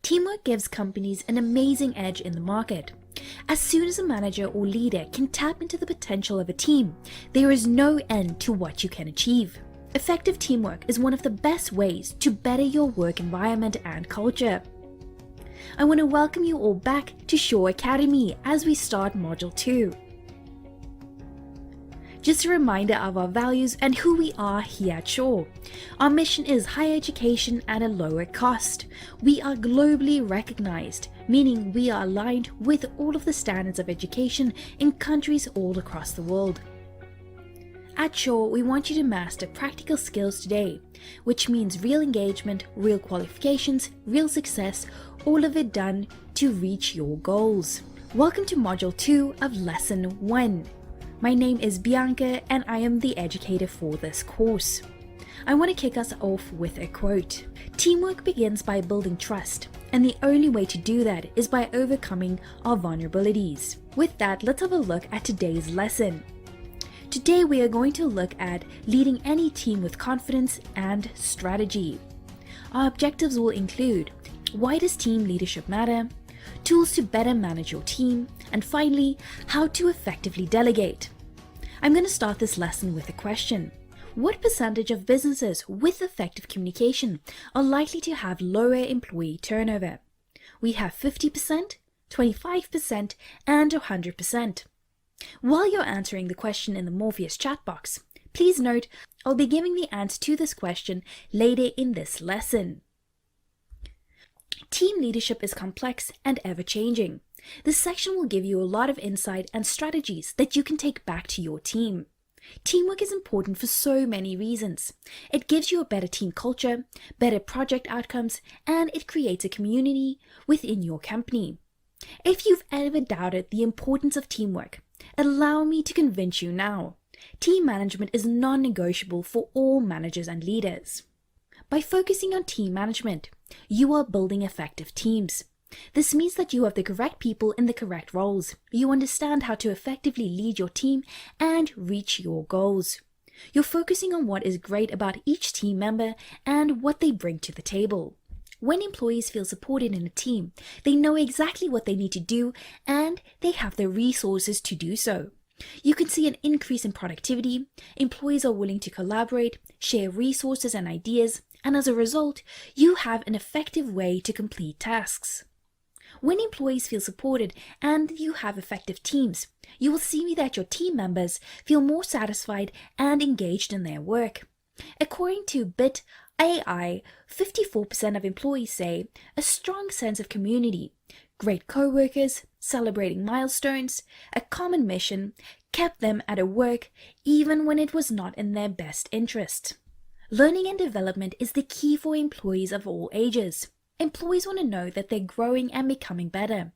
Teamwork gives companies an amazing edge in the market. As soon as a manager or leader can tap into the potential of a team, there is no end to what you can achieve. Effective teamwork is one of the best ways to better your work environment and culture. I want to welcome you all back to Shaw Academy as we start Module 2. Just a reminder of our values and who we are here at Shaw. Our mission is higher education at a lower cost. We are globally recognized, meaning we are aligned with all of the standards of education in countries all across the world. At Shaw, we want you to master practical skills today, which means real engagement, real qualifications, real success, all of it done to reach your goals. Welcome to Module 2 of Lesson 1. My name is Bianca and I am the educator for this course. I want to kick us off with a quote. Teamwork begins by building trust, and the only way to do that is by overcoming our vulnerabilities. With that, let's have a look at today's lesson. Today we are going to look at leading any team with confidence and strategy. Our objectives will include: why does team leadership matter? Tools to better manage your team, and finally, how to effectively delegate. I'm going to start this lesson with a question. What percentage of businesses with effective communication are likely to have lower employee turnover? We have 50%, 25%, and 100%. While you're answering the question in the Morpheus chat box, please note I'll be giving the answer to this question later in this lesson. Team leadership is complex and ever-changing. This section will give you a lot of insight and strategies that you can take back to your team. Teamwork is important for so many reasons. It gives you a better team culture, better project outcomes, and it creates a community within your company. If you've ever doubted the importance of teamwork, allow me to convince you now. Team management is non-negotiable for all managers and leaders. By focusing on team management, you are building effective teams. This means that you have the correct people in the correct roles. You understand how to effectively lead your team and reach your goals. You're focusing on what is great about each team member and what they bring to the table. When employees feel supported in a team, they know exactly what they need to do and they have the resources to do so. You can see an increase in productivity, employees are willing to collaborate, share resources and ideas, and as a result, you have an effective way to complete tasks. When employees feel supported and you have effective teams, you will see that your team members feel more satisfied and engaged in their work. According to BIT AI, 54% of employees say a strong sense of community, great co-workers, celebrating milestones, a common mission kept them at a work even when it was not in their best interest. Learning and development is the key for employees of all ages. Employees want to know that they're growing and becoming better.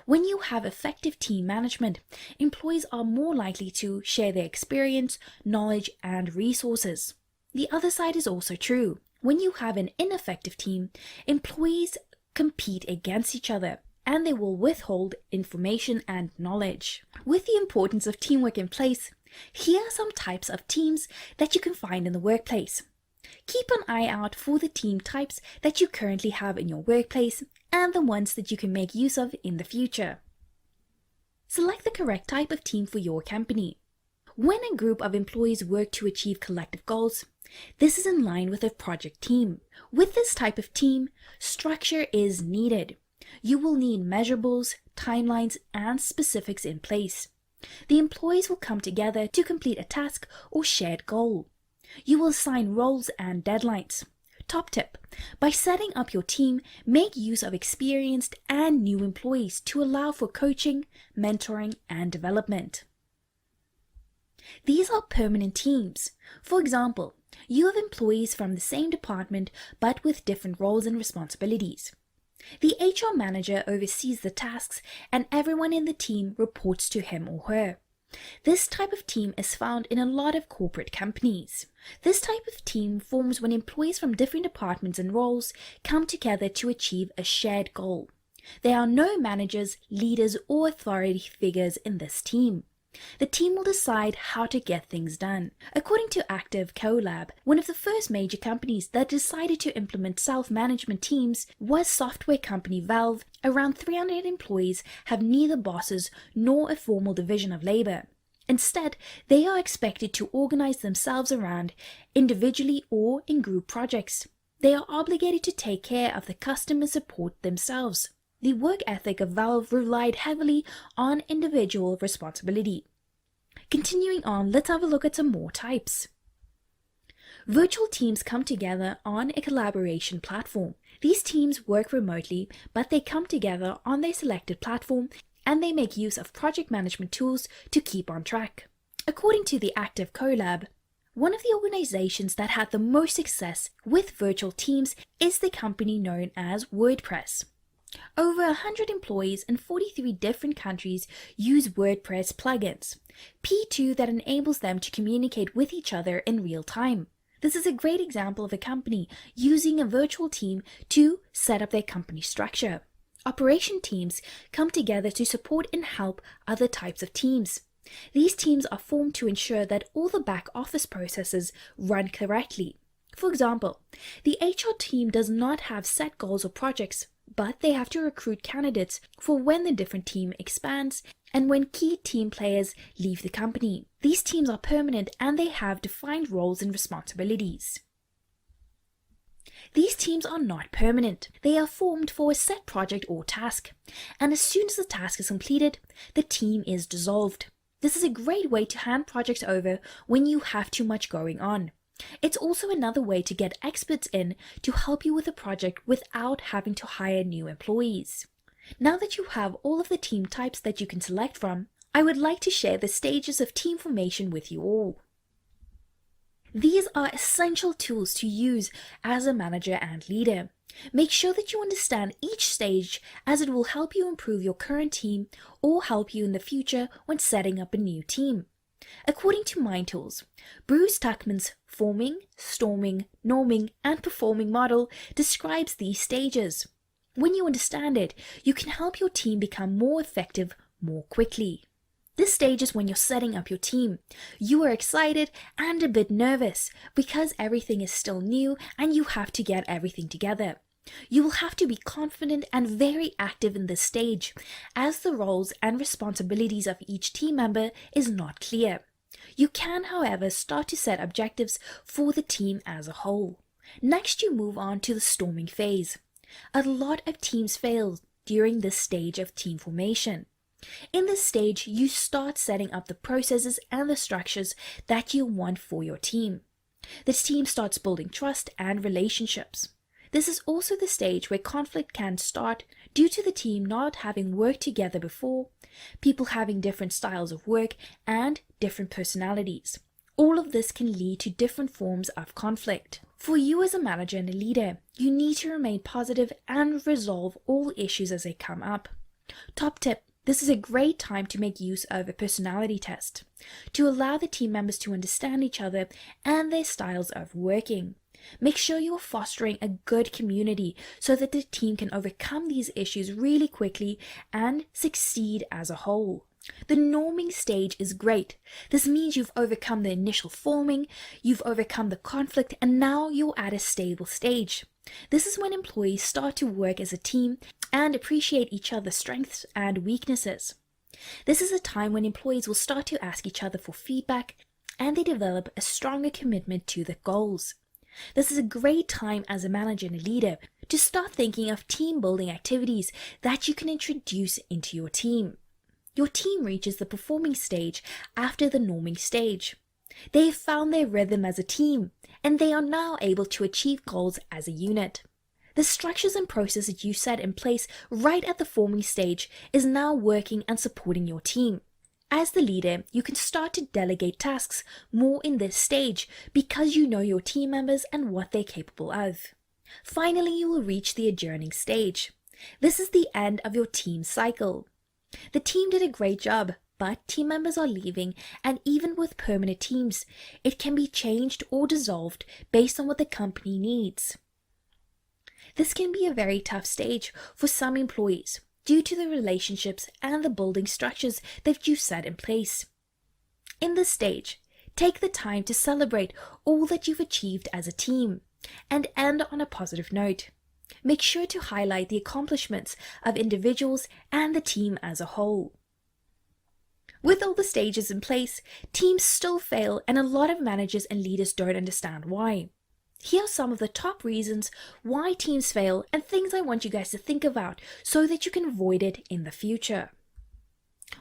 When you have effective team management, employees are more likely to share their experience, knowledge, and resources. The other side is also true. When you have an ineffective team, employees compete against each other and they will withhold information and knowledge. With the importance of teamwork in place, here are some types of teams that you can find in the workplace. Keep an eye out for the team types that you currently have in your workplace and the ones that you can make use of in the future. Select the correct type of team for your company. When a group of employees work to achieve collective goals, this is in line with a project team. With this type of team, structure is needed. You will need measurables, timelines, and specifics in place. The employees will come together to complete a task or shared goal. You will assign roles and deadlines. Top tip: by setting up your team, make use of experienced and new employees to allow for coaching, mentoring, and development. These are permanent teams. For example, you have employees from the same department but with different roles and responsibilities. The HR manager oversees the tasks and everyone in the team reports to him or her. This type of team is found in a lot of corporate companies. This type of team forms when employees from different departments and roles come together to achieve a shared goal. There are no managers, leaders, or authority figures in this team. The team will decide how to get things done. According to Active Collab, one of the first major companies that decided to implement self-management teams was software company Valve. Around 300 employees have neither bosses nor a formal division of labor. Instead, they are expected to organize themselves around individually or in group projects. They are obligated to take care of the customer support themselves. The work ethic of Valve relied heavily on individual responsibility. Continuing on, let's have a look at some more types. Virtual teams come together on a collaboration platform. These teams work remotely, but they come together on their selected platform and they make use of project management tools to keep on track. According to the Active Collab, one of the organizations that had the most success with virtual teams is the company known as WordPress. Over 100 employees in 43 different countries use WordPress plugins, P2 that enables them to communicate with each other in real time. This is a great example of a company using a virtual team to set up their company structure. Operation teams come together to support and help other types of teams. These teams are formed to ensure that all the back office processes run correctly. For example, the HR team does not have set goals or projects, but they have to recruit candidates for when the different team expands and when key team players leave the company. These teams are permanent and they have defined roles and responsibilities. These teams are not permanent. They are formed for a set project or task, and as soon as the task is completed, the team is dissolved. This is a great way to hand projects over when you have too much going on. It's also another way to get experts in to help you with a project without having to hire new employees. Now that you have all of the team types that you can select from, I would like to share the stages of team formation with you all. These are essential tools to use as a manager and leader. Make sure that you understand each stage, as it will help you improve your current team or help you in the future when setting up a new team. According to Mind Tools, Bruce Tuckman's forming, storming, norming, and performing model describes these stages. When you understand it, you can help your team become more effective more quickly. This stage is when you're setting up your team. You are excited and a bit nervous because everything is still new and you have to get everything together. You will have to be confident and very active in this stage, as the roles and responsibilities of each team member is not clear. You can, however, start to set objectives for the team as a whole. Next, you move on to the storming phase. A lot of teams fail during this stage of team formation. In this stage, you start setting up the processes and the structures that you want for your team. The team starts building trust and relationships. This is also the stage where conflict can start due to the team not having worked together before, people having different styles of work, and different personalities. All of this can lead to different forms of conflict. For you as a manager and a leader, you need to remain positive and resolve all issues as they come up. Top tip: this is a great time to make use of a personality test to allow the team members to understand each other and their styles of working. Make sure you are fostering a good community so that the team can overcome these issues really quickly and succeed as a whole. The norming stage is great. This means you've overcome the initial forming, you've overcome the conflict, and now you're at a stable stage. This is when employees start to work as a team and appreciate each other's strengths and weaknesses. This is a time when employees will start to ask each other for feedback and they develop a stronger commitment to the goals. This is a great time as a manager and a leader to start thinking of team building activities that you can introduce into your team. Your team reaches the performing stage after the norming stage. They have found their rhythm as a team, and they are now able to achieve goals as a unit. The structures and processes you set in place right at the forming stage is now working and supporting your team. As the leader, you can start to delegate tasks more in this stage because you know your team members and what they're capable of. Finally, you will reach the adjourning stage. This is the end of your team cycle. The team did a great job, but team members are leaving, and even with permanent teams, it can be changed or dissolved based on what the company needs. This can be a very tough stage for some employees due to the relationships and the building structures that you set in place. In this stage, take the time to celebrate all that you've achieved as a team and end on a positive note. Make sure to highlight the accomplishments of individuals and the team as a whole. With all the stages in place, teams still fail, and a lot of managers and leaders don't understand why. Here are some of the top reasons why teams fail and things I want you guys to think about so that you can avoid it in the future.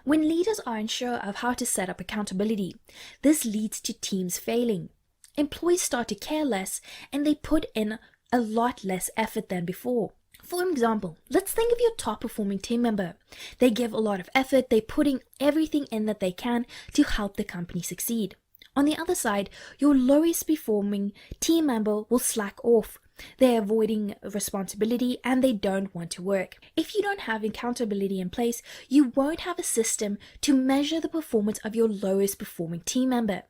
When leaders are unsure of how to set up accountability, this leads to teams failing. Employees start to care less and they put in a lot less effort than before. For example, let's think of your top performing team member. They give a lot of effort, they're putting everything in that they can to help the company succeed. On the other side, your lowest performing team member will slack off. They're avoiding responsibility and they don't want to work. If you don't have accountability in place, you won't have a system to measure the performance of your lowest performing team member.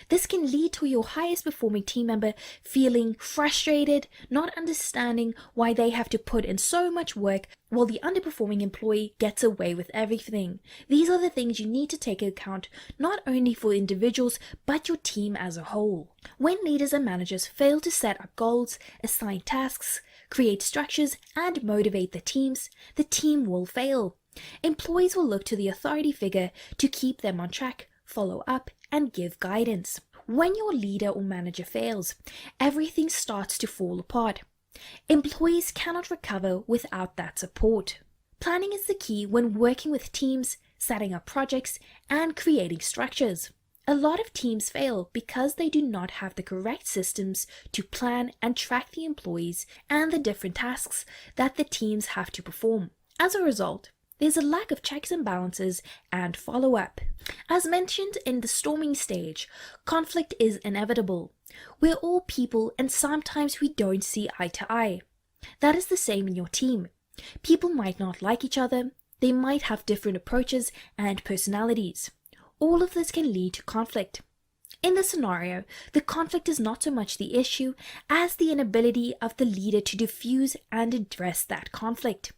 This can lead to your highest performing team member feeling frustrated, not understanding why they have to put in so much work while the underperforming employee gets away with everything. These are the things you need to take into account, not only for individuals, but your team as a whole. When leaders and managers fail to set up goals, assign tasks, create structures, and motivate the team will fail. Employees will look to the authority figure to keep them on track, follow up, and give guidance. When your leader or manager fails, everything starts to fall apart. Employees cannot recover without that support. Planning is the key when working with teams, setting up projects, and creating structures. A lot of teams fail because they do not have the correct systems to plan and track the employees and the different tasks that the teams have to perform. As a result, there's a lack of checks and balances and follow-up. As mentioned in the storming stage, conflict is inevitable. We're all people and sometimes we don't see eye to eye. That is the same in your team. People might not like each other, they might have different approaches and personalities. All of this can lead to conflict. In this scenario, the conflict is not so much the issue as the inability of the leader to diffuse and address that conflict.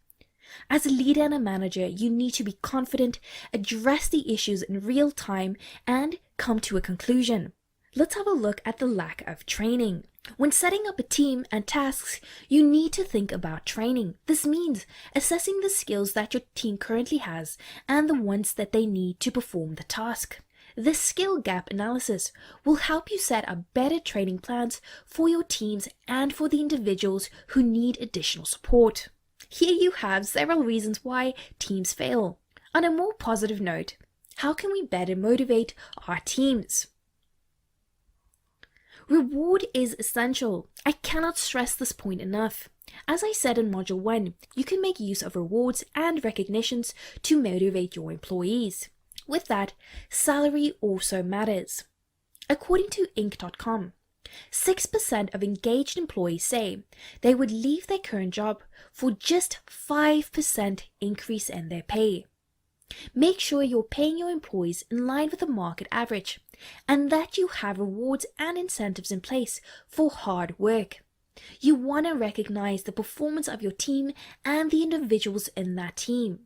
As a leader and a manager, you need to be confident, address the issues in real time, and come to a conclusion. Let's have a look at the lack of training. When setting up a team and tasks, you need to think about training. This means assessing the skills that your team currently has and the ones that they need to perform the task. This skill gap analysis will help you set up better training plans for your teams and for the individuals who need additional support. Here you have several reasons why teams fail. On a more positive note, how can we better motivate our teams? Reward is essential. I cannot stress this point enough. As I said in Module 1, you can make use of rewards and recognitions to motivate your employees. With that, salary also matters. According to Inc.com, 6% of engaged employees say they would leave their current job for just 5% increase in their pay. Make sure you're paying your employees in line with the market average and that you have rewards and incentives in place for hard work. You want to recognize the performance of your team and the individuals in that team.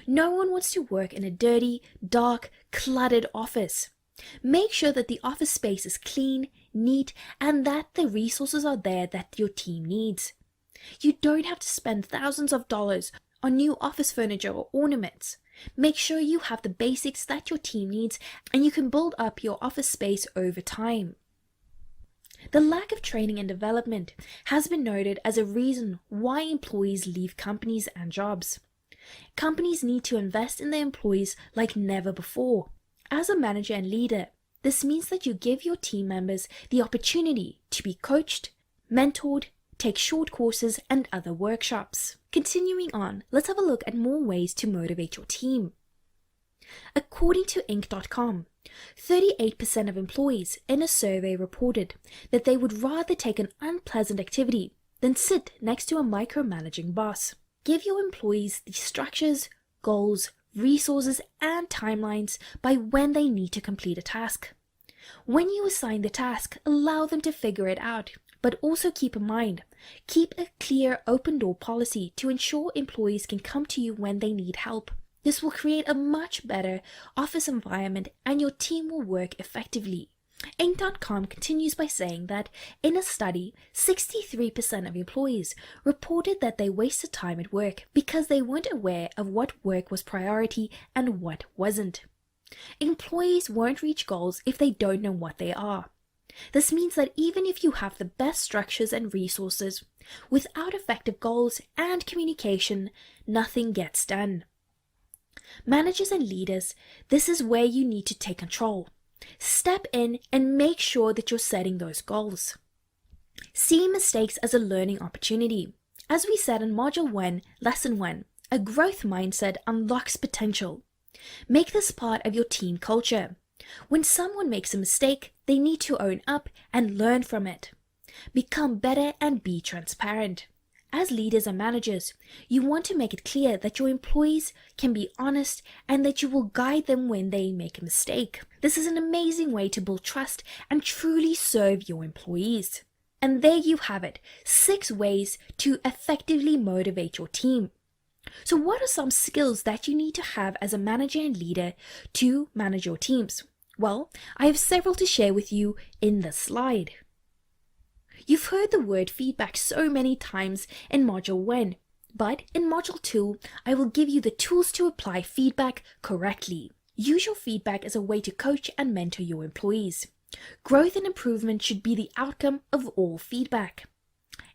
No one wants to work in a dirty, dark, cluttered office. Make sure that the office space is clean, neat, and that the resources are there that your team needs. You don't have to spend thousands of dollars on new office furniture or ornaments. Make sure you have the basics that your team needs and you can build up your office space over time. The lack of training and development has been noted as a reason why employees leave companies and jobs. Companies need to invest in their employees like never before. As a manager and leader, this means that you give your team members the opportunity to be coached, mentored, take short courses, and other workshops. Continuing on, let's have a look at more ways to motivate your team. According to Inc.com, 38% of employees in a survey reported that they would rather take an unpleasant activity than sit next to a micromanaging boss. Give your employees the structures, goals, resources, and timelines by when they need to complete a task. When you assign the task, allow them to figure it out, but also keep in mind, keep a clear open door policy to ensure employees can come to you when they need help. This will create a much better office environment and your team will work effectively. Inc.com continues by saying that in a study, 63% of employees reported that they wasted time at work because they weren't aware of what work was priority and what wasn't. Employees won't reach goals if they don't know what they are. This means that even if you have the best structures and resources, without effective goals and communication, nothing gets done. Managers and leaders, this is where you need to take control. Step in and make sure that you're setting those goals. See mistakes as a learning opportunity. As we said in Module 1, Lesson 1, a growth mindset unlocks potential. Make this part of your team culture. When someone makes a mistake, they need to own up and learn from it. Become better and be transparent. As leaders and managers, you want to make it clear that your employees can be honest and that you will guide them when they make a mistake. This is an amazing way to build trust and truly serve your employees. And there you have it, 6 ways to effectively motivate your team. So what are some skills that you need to have as a manager and leader to manage your teams? Well, I have several to share with you in this slide. You've heard the word feedback so many times in Module 1, but in Module 2, I will give you the tools to apply feedback correctly. Use your feedback as a way to coach and mentor your employees. Growth and improvement should be the outcome of all feedback.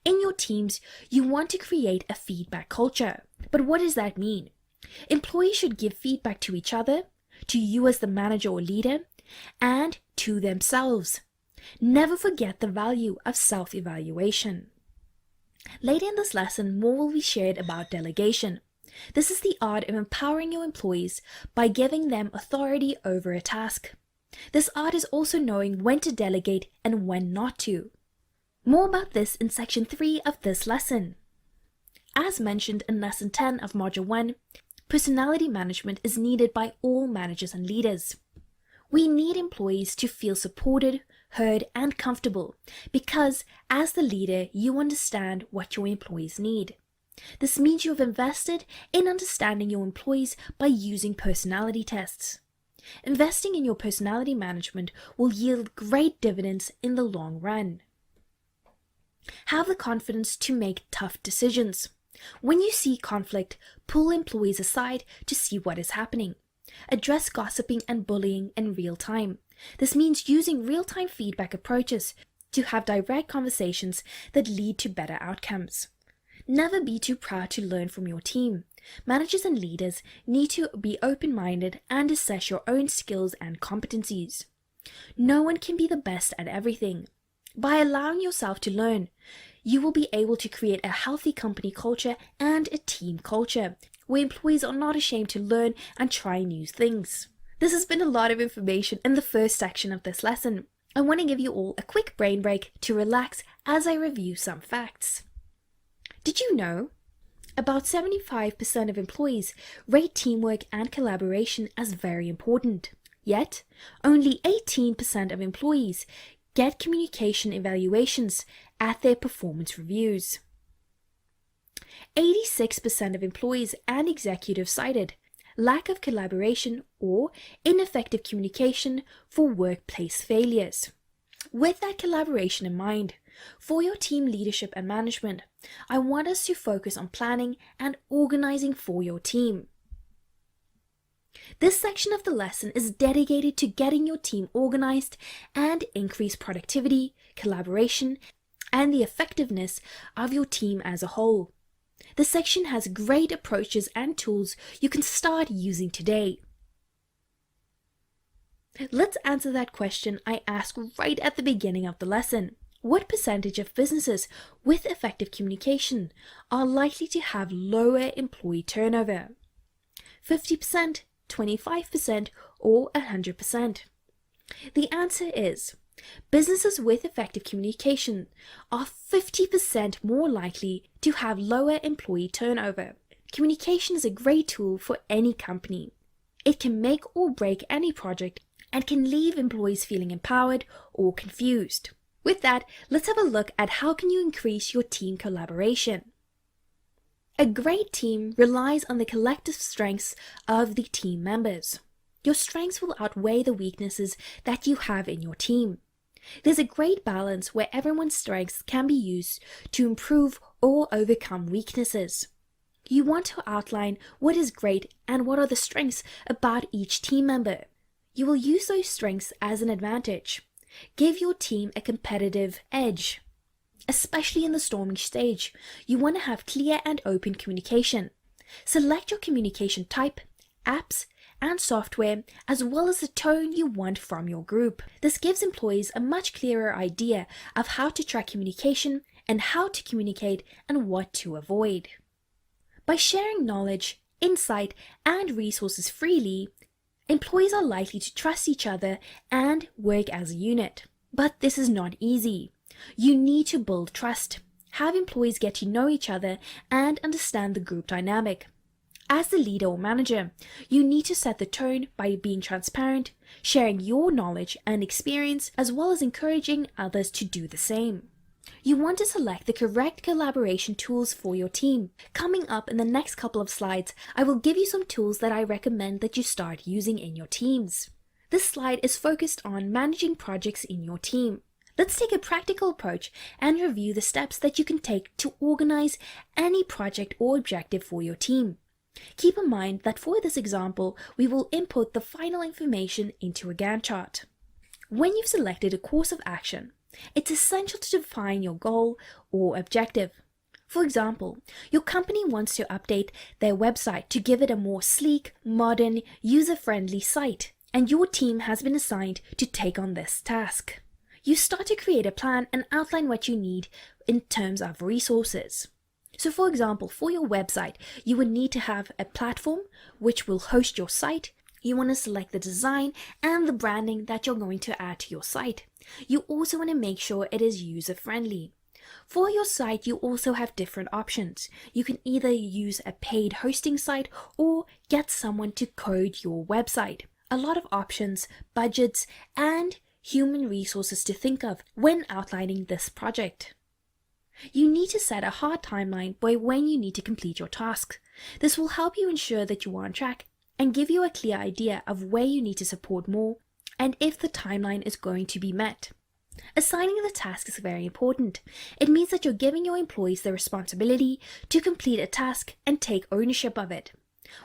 In your teams, you want to create a feedback culture. But what does that mean? Employees should give feedback to each other, to you as the manager or leader, and to themselves. Never forget the value of self-evaluation. Later in this lesson, more will be shared about delegation. This is the art of empowering your employees by giving them authority over a task. This art is also knowing when to delegate and when not to. More about this in Section 3 of this lesson. As mentioned in Lesson 10 of Module 1, personality management is needed by all managers and leaders. We need employees to feel supported, heard, and comfortable because, as the leader, you understand what your employees need. This means you have invested in understanding your employees by using personality tests. Investing in your personality management will yield great dividends in the long run. Have the confidence to make tough decisions. When you see conflict, pull employees aside to see what is happening. Address gossiping and bullying in real time. This means using real-time feedback approaches to have direct conversations that lead to better outcomes. Never be too proud to learn from your team. Managers and leaders need to be open-minded and assess your own skills and competencies. No one can be the best at everything. By allowing yourself to learn, you will be able to create a healthy company culture and a team culture where employees are not ashamed to learn and try new things. This has been a lot of information in the first section of this lesson. I want to give you all a quick brain break to relax as I review some facts. Did you know? About 75% of employees rate teamwork and collaboration as very important. Yet, only 18% of employees get communication evaluations at their performance reviews. 86% of employees and executives cited lack of collaboration or ineffective communication for workplace failures. With that collaboration in mind, for your team leadership and management, I want us to focus on planning and organizing for your team. This section of the lesson is dedicated to getting your team organized and increase productivity, collaboration, and the effectiveness of your team as a whole. The section has great approaches and tools you can start using today. Let's answer that question I asked right at the beginning of the lesson. What percentage of businesses with effective communication are likely to have lower employee turnover? 50%, 25%, or 100%? The answer is businesses with effective communication are 50% more likely to have lower employee turnover. Communication is a great tool for any company. It can make or break any project and can leave employees feeling empowered or confused. With that, let's have a look at how can you increase your team collaboration. A great team relies on the collective strengths of the team members. Your strengths will outweigh the weaknesses that you have in your team. There's a great balance where everyone's strengths can be used to improve or overcome weaknesses. You want to outline what is great and what are the strengths about each team member. You will use those strengths as an advantage. Give your team a competitive edge. Especially in the storming stage, you want to have clear and open communication. Select your communication type, apps, and software, as well as the tone you want from your group. This gives employees a much clearer idea of how to track communication and how to communicate and what to avoid. By sharing knowledge, insight, and resources freely, employees are likely to trust each other and work as a unit. But this is not easy. You need to build trust, have employees get to know each other, and understand the group dynamic. As the leader or manager, you need to set the tone by being transparent, sharing your knowledge and experience, as well as encouraging others to do the same. You want to select the correct collaboration tools for your team. Coming up in the next couple of slides, I will give you some tools that I recommend that you start using in your teams. This slide is focused on managing projects in your team. Let's take a practical approach and review the steps that you can take to organize any project or objective for your team. Keep in mind that for this example, we will input the final information into a Gantt chart. When you've selected a course of action, it's essential to define your goal or objective. For example, your company wants to update their website to give it a more sleek, modern, user-friendly site, and your team has been assigned to take on this task. You start to create a plan and outline what you need in terms of resources. So for example, for your website, you would need to have a platform which will host your site. You want to select the design and the branding that you're going to add to your site. You also want to make sure it is user-friendly. For your site, you also have different options. You can either use a paid hosting site or get someone to code your website. A lot of options, budgets, and human resources to think of when outlining this project. You need to set a hard timeline by when you need to complete your task. This will help you ensure that you are on track and give you a clear idea of where you need to support more and if the timeline is going to be met. Assigning the task is very important. It means that you're giving your employees the responsibility to complete a task and take ownership of it.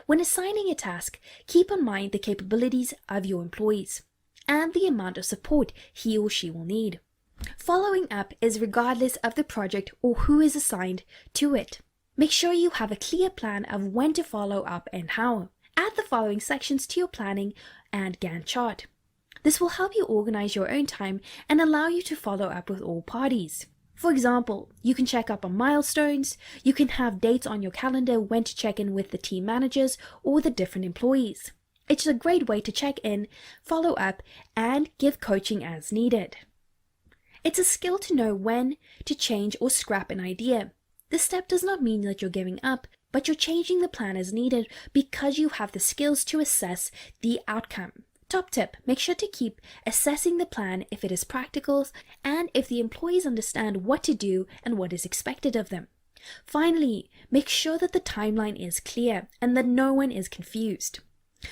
When assigning a task, keep in mind the capabilities of your employees and the amount of support he or she will need. Following up is regardless of the project or who is assigned to it. Make sure you have a clear plan of when to follow up and how. Add the following sections to your planning and Gantt chart. This will help you organize your own time and allow you to follow up with all parties. For example, you can check up on milestones, you can have dates on your calendar when to check in with the team managers or the different employees. It's a great way to check in, follow up, and give coaching as needed. It's a skill to know when to change or scrap an idea. This step does not mean that you're giving up, but you're changing the plan as needed because you have the skills to assess the outcome. Top tip, make sure to keep assessing the plan if it is practical and if the employees understand what to do and what is expected of them. Finally, make sure that the timeline is clear and that no one is confused.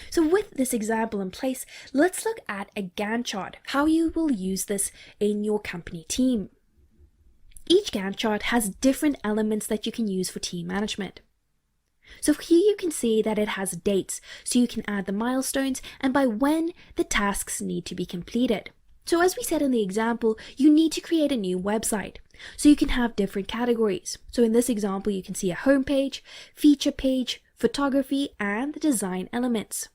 So with this example in place, let's look at a Gantt chart, how you will use this in your company team. Each Gantt chart has different elements that you can use for team management. So here you can see that it has dates, so you can add the milestones and by when the tasks need to be completed. So as we said in the example, you need to create a new website. So you can have different categories. So in this example, you can see a homepage, feature page, photography, and the design elements.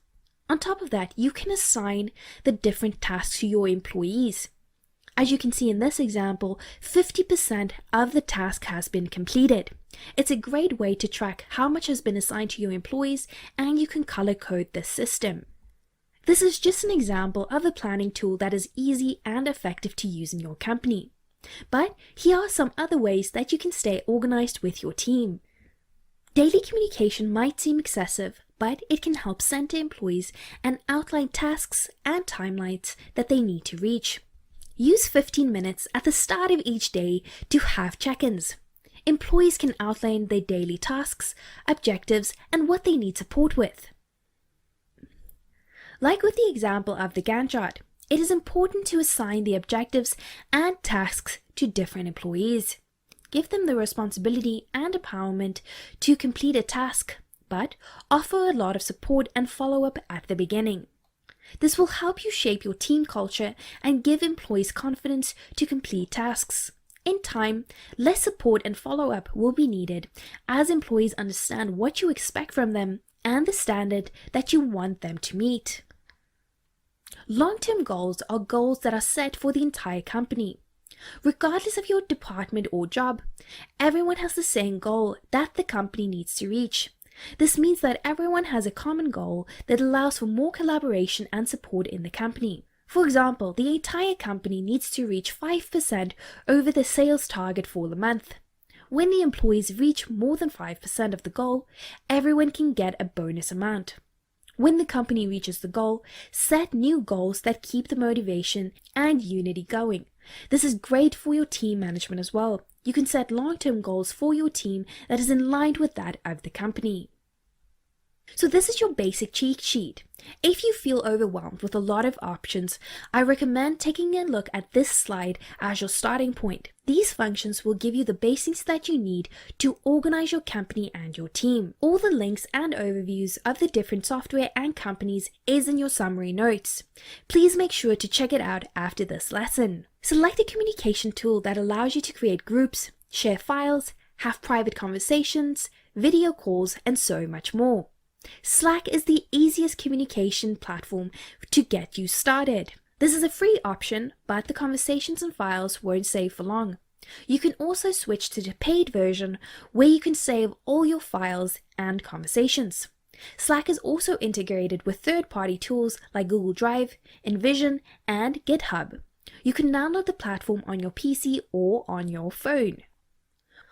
On top of that, you can assign the different tasks to your employees. As you can see in this example, 50% of the task has been completed. It's a great way to track how much has been assigned to your employees, and you can color code this system. This is just an example of a planning tool that is easy and effective to use in your company. But here are some other ways that you can stay organized with your team. Daily communication might seem excessive, but it can help center employees and outline tasks and timelines that they need to reach. Use 15 minutes at the start of each day to have check-ins. Employees can outline their daily tasks, objectives, and what they need support with. Like with the example of the Gantt chart, it is important to assign the objectives and tasks to different employees. Give them the responsibility and empowerment to complete a task, but offer a lot of support and follow-up at the beginning. This will help you shape your team culture and give employees confidence to complete tasks. In time, less support and follow-up will be needed as employees understand what you expect from them and the standard that you want them to meet. Long-term goals are goals that are set for the entire company. Regardless of your department or job, everyone has the same goal that the company needs to reach. This means that everyone has a common goal that allows for more collaboration and support in the company. For example, the entire company needs to reach 5% over the sales target for the month. When the employees reach more than 5% of the goal, everyone can get a bonus amount. When the company reaches the goal, set new goals that keep the motivation and unity going. This is great for your team management as well. You can set long-term goals for your team that is in line with that of the company. So this is your basic cheat sheet. If you feel overwhelmed with a lot of options, I recommend taking a look at this slide as your starting point. These functions will give you the basics that you need to organize your company and your team. All the links and overviews of the different software and companies is in your summary notes. Please make sure to check it out after this lesson. Select a communication tool that allows you to create groups, share files, have private conversations, video calls, and so much more. Slack is the easiest communication platform to get you started. This is a free option, but the conversations and files won't save for long. You can also switch to the paid version where you can save all your files and conversations. Slack is also integrated with third-party tools like Google Drive, InVision, and GitHub. You can download the platform on your PC or on your phone.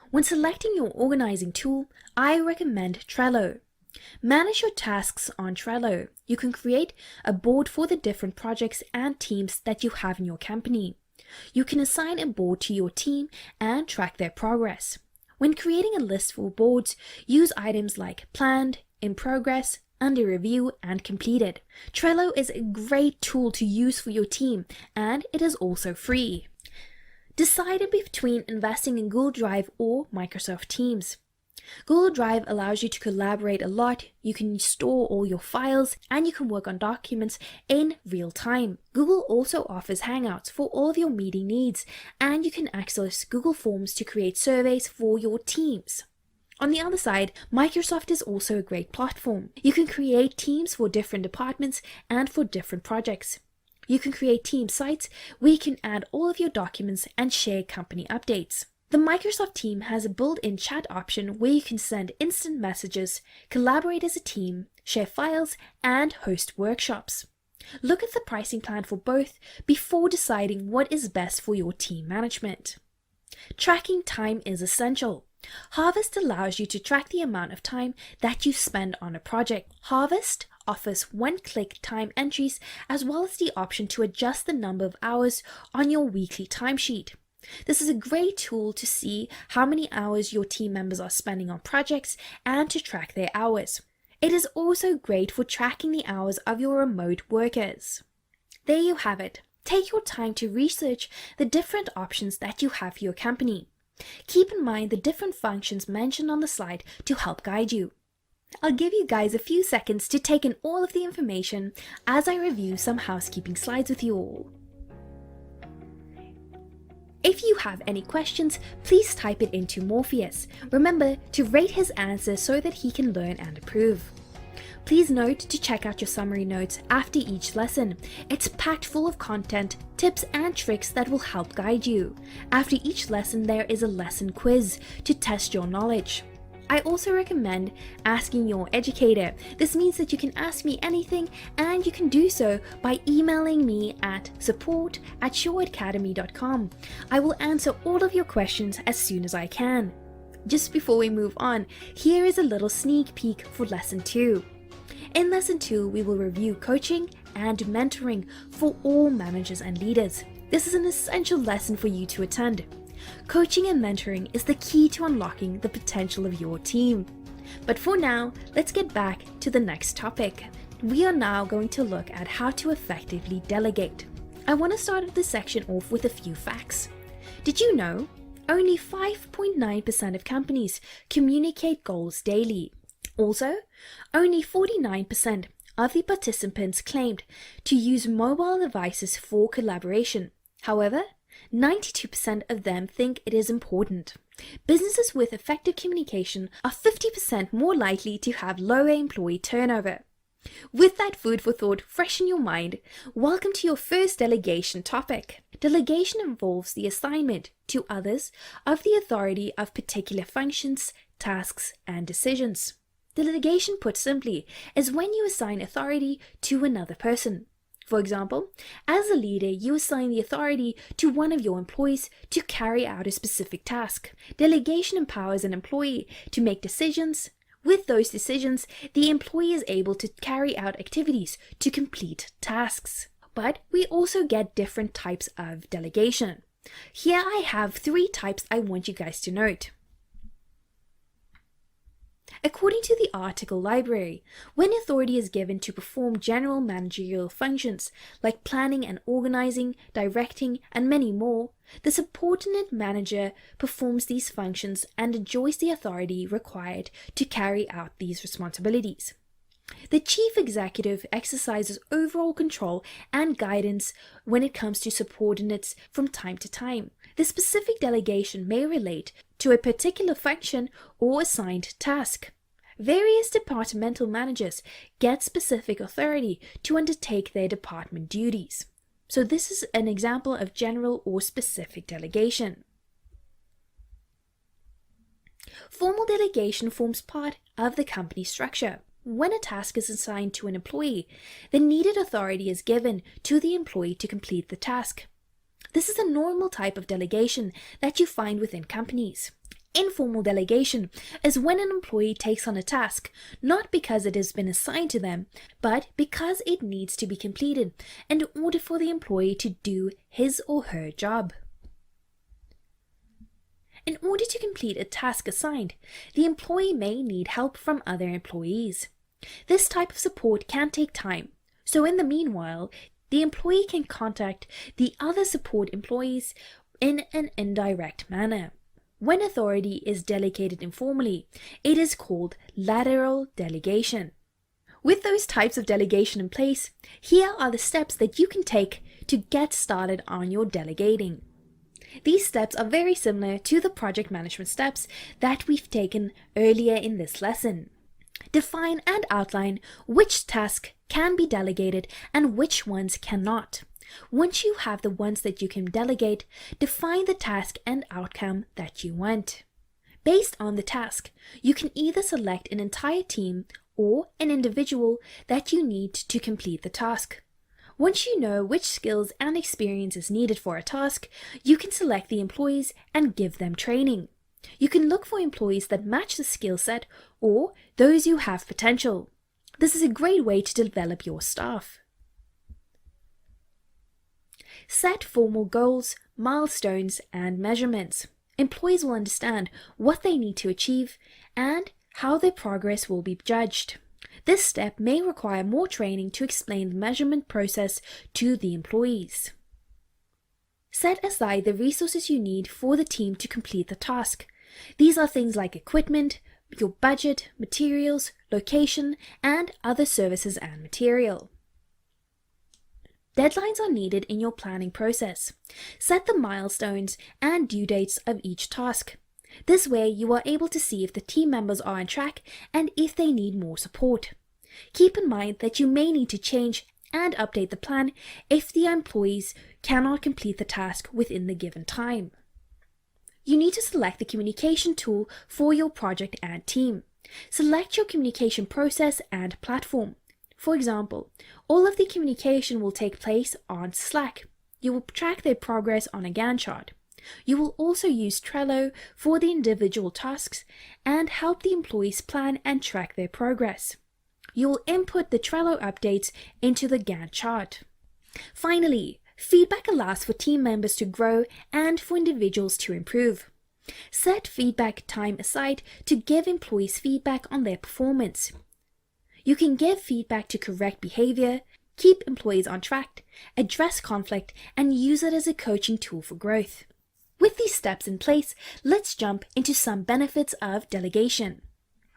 When selecting your organizing tool, I recommend Trello. Manage your tasks on Trello. You can create a board for the different projects and teams that you have in your company. You can assign a board to your team and track their progress. When creating a list for boards, use items like planned, in progress, under review, and completed. Trello is a great tool to use for your team, and it is also free. Decide between investing in Google Drive or Microsoft Teams. Google Drive allows you to collaborate a lot, you can store all your files, and you can work on documents in real time. Google also offers Hangouts for all of your meeting needs, and you can access Google Forms to create surveys for your teams. On the other side, Microsoft is also a great platform. You can create teams for different departments and for different projects. You can create team sites where you can add all of your documents and share company updates. The Microsoft team has a built-in chat option where you can send instant messages, collaborate as a team, share files, and host workshops. Look at the pricing plan for both before deciding what is best for your team management. Tracking time is essential. Harvest allows you to track the amount of time that you spend on a project. Harvest offers one-click time entries as well as the option to adjust the number of hours on your weekly timesheet. This is a great tool to see how many hours your team members are spending on projects and to track their hours. It is also great for tracking the hours of your remote workers. There you have it. Take your time to research the different options that you have for your company. Keep in mind the different functions mentioned on the slide to help guide you. I'll give you guys a few seconds to take in all of the information as I review some housekeeping slides with you all. If you have any questions, please type it into Morpheus. Remember to rate his answers so that he can learn and improve. Please note to check out your summary notes after each lesson. It's packed full of content, tips, and tricks that will help guide you. After each lesson, there is a lesson quiz to test your knowledge. I also recommend asking your educator. This means that you can ask me anything, and you can do so by emailing me at support@shoreacademy.com. I will answer all of your questions as soon as I can. Just before we move on, here is a little sneak peek for Lesson 2. In Lesson 2, we will review coaching and mentoring for all managers and leaders. This is an essential lesson for you to attend. Coaching and mentoring is the key to unlocking the potential of your team. But for now, let's get back to the next topic. We are now going to look at how to effectively delegate. I want to start this section off with a few facts. Did you know only 5.9% of companies communicate goals daily? Also, only 49% of the participants claimed to use mobile devices for collaboration. However, 92% of them think it is important. Businesses with effective communication are 50% more likely to have lower employee turnover. With that food for thought fresh in your mind, welcome to your first delegation topic. Delegation involves the assignment to others of the authority of particular functions, tasks, and decisions. Delegation, put simply, is when you assign authority to another person. For example, as a leader, you assign the authority to one of your employees to carry out a specific task. Delegation empowers an employee to make decisions. With those decisions, the employee is able to carry out activities to complete tasks. But we also get different types of delegation. Here I have 3 types I want you guys to note. According to the article library, when authority is given to perform general managerial functions like planning and organizing, directing, and many more, the subordinate manager performs these functions and enjoys the authority required to carry out these responsibilities. The chief executive exercises overall control and guidance when it comes to subordinates from time to time. The specific delegation may relate to a particular function or assigned task. Various departmental managers get specific authority to undertake their department duties. So this is an example of general or specific delegation. Formal delegation forms part of the company structure. When a task is assigned to an employee, the needed authority is given to the employee to complete the task. This is a normal type of delegation that you find within companies. Informal delegation is when an employee takes on a task, not because it has been assigned to them, but because it needs to be completed in order for the employee to do his or her job. In order to complete a task assigned, the employee may need help from other employees. This type of support can take time, so in the meanwhile, the employee can contact the other support employees in an indirect manner. When authority is delegated informally, it is called lateral delegation. With those types of delegation in place, here are the steps that you can take to get started on your delegating. These steps are very similar to the project management steps that we've taken earlier in this lesson. Define and outline which tasks can be delegated and which ones cannot. Once you have the ones that you can delegate, define the task and outcome that you want. Based on the task, you can either select an entire team or an individual that you need to complete the task. Once you know which skills and experience is needed for a task, you can select the employees and give them training. You can look for employees that match the skill set or those who have potential. This is a great way to develop your staff. Set formal goals, milestones, and measurements. Employees will understand what they need to achieve and how their progress will be judged. This step may require more training to explain the measurement process to the employees. Set aside the resources you need for the team to complete the task. These are things like equipment, your budget, materials, location, and other services and material. Deadlines are needed in your planning process. Set the milestones and due dates of each task. This way you are able to see if the team members are on track and if they need more support. Keep in mind that you may need to change and update the plan if the employees cannot complete the task within the given time. You need to select the communication tool for your project and team. Select your communication process and platform. For example, all of the communication will take place on Slack. You will track their progress on a Gantt chart. You will also use Trello for the individual tasks and help the employees plan and track their progress. You will input the Trello updates into the Gantt chart. Finally, Feedback allows for team members to grow and for individuals to improve. Set feedback time aside to give employees feedback on their performance. You can give feedback to correct behavior, keep employees on track, address conflict, and use it as a coaching tool for growth. With these steps in place, let's jump into some benefits of delegation.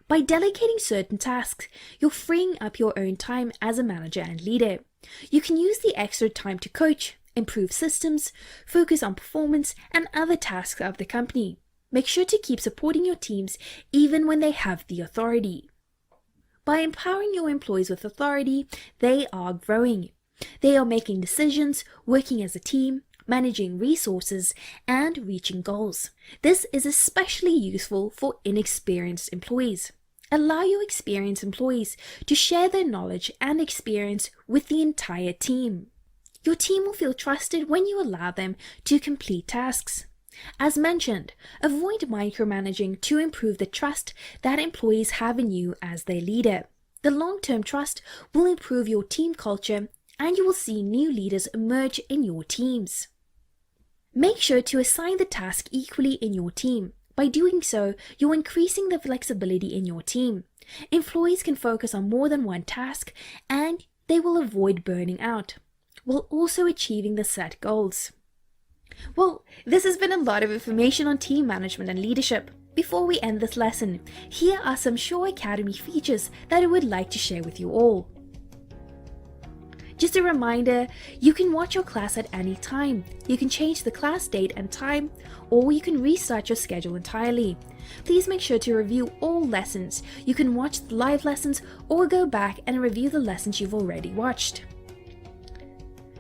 By delegating certain tasks, you're freeing up your own time as a manager and leader. You can use the extra time to coach, improve systems, focus on performance, and other tasks of the company. Make sure to keep supporting your teams even when they have the authority. By empowering your employees with authority, they are growing. They are making decisions, working as a team, managing resources, and reaching goals. This is especially useful for inexperienced employees. Allow your experienced employees to share their knowledge and experience with the entire team. Your team will feel trusted when you allow them to complete tasks. As mentioned, avoid micromanaging to improve the trust that employees have in you as their leader. The long-term trust will improve your team culture, and you will see new leaders emerge in your teams. Make sure to assign the task equally in your team. By doing so, you're increasing the flexibility in your team. Employees can focus on more than one task, and they will avoid burning out, while also achieving the set goals. Well, this has been a lot of information on team management and leadership. Before we end this lesson, here are some Shaw Academy features that I would like to share with you all. Just a reminder, you can watch your class at any time. You can change the class date and time, or you can restart your schedule entirely. Please make sure to review all lessons. You can watch the live lessons or go back and review the lessons you've already watched.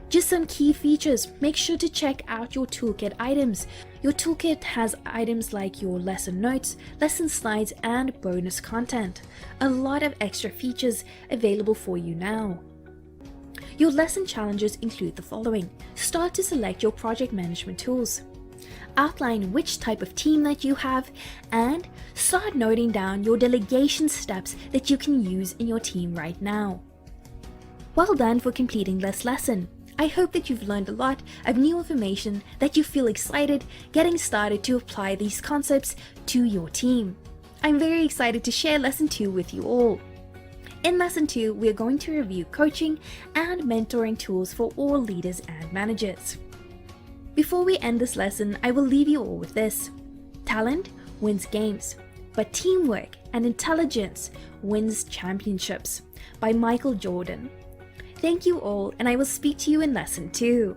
Just some key features. Make sure to check out your toolkit items. Your toolkit has items like your lesson notes, lesson slides, and bonus content. A lot of extra features available for you now. Your lesson challenges include the following. Start to select your project management tools. Outline which type of team that you have, and start noting down your delegation steps that you can use in your team right now. Well done for completing this lesson. I hope that you've learned a lot of new information, that you feel excited getting started to apply these concepts to your team. I'm very excited to share lesson 2 with you all. In lesson 2, we're going to review coaching and mentoring tools for all leaders and managers. Before we end this lesson, I will leave you all with this. Talent wins games, but teamwork and intelligence wins championships, by Michael Jordan. Thank you all, and I will speak to you in lesson 2.